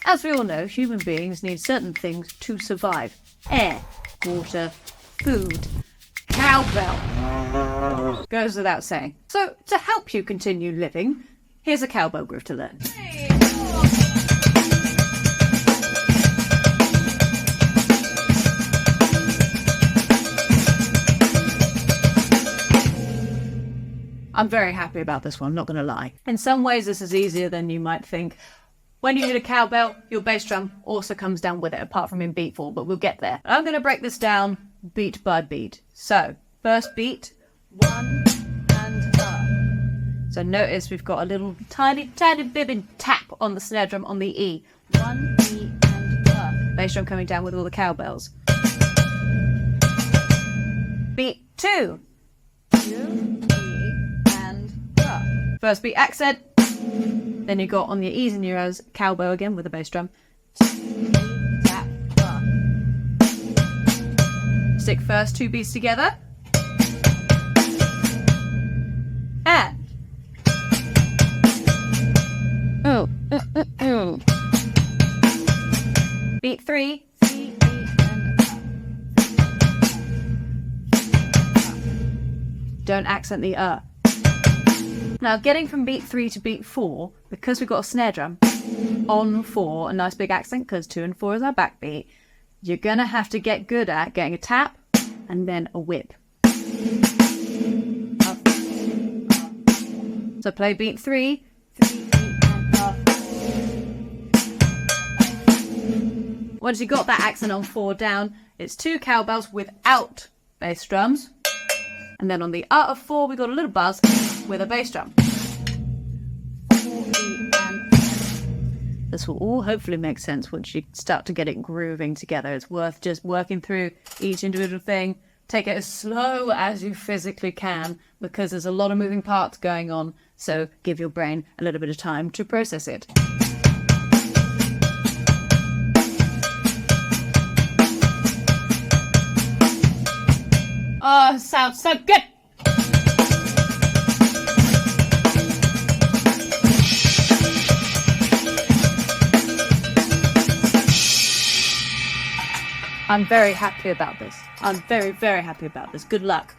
As we all know, human beings need certain things to survive. Air, water, food, cowbell. Goes without saying. So, to help you continue living, here's a cowbell groove to learn. I'm very happy about this one, not going to lie. In some ways, this is easier than you might think. When you hit a cowbell, your bass drum also comes down with it, apart from in beat 4, but we'll get there. I'm going to break this down beat by beat. So, first beat, 1 and up. So notice we've got a little tiny bibbing tap on the snare drum on the E. 1, E, and up. Bass drum coming down with all the cowbells. Beat 2. 2, first beat accent, then you got on your E's and your O's, cowbell again with a bass drum. Tap, stick first 2 beats together. And. Beat 3. C, E, and up. Don't accent the Now, getting from beat 3 to beat 4, because we've got a snare drum, on 4, a nice big accent, because 2 and 4 is our backbeat, you're going to have to get good at getting a tap and then a whip. Up, up. So play beat 3, 3, and up. Once you got that accent on 4 down, it's 2 cowbells without bass drums. And then on the art of 4, we got a little buzz with a bass drum. This will all hopefully make sense once you start to get it grooving together. It's worth just working through each individual thing. Take it as slow as you physically can, because there's a lot of moving parts going on. So give your brain a little bit of time to process it. Oh, sounds so good! I'm very happy about this. I'm very, very happy about this. Good luck.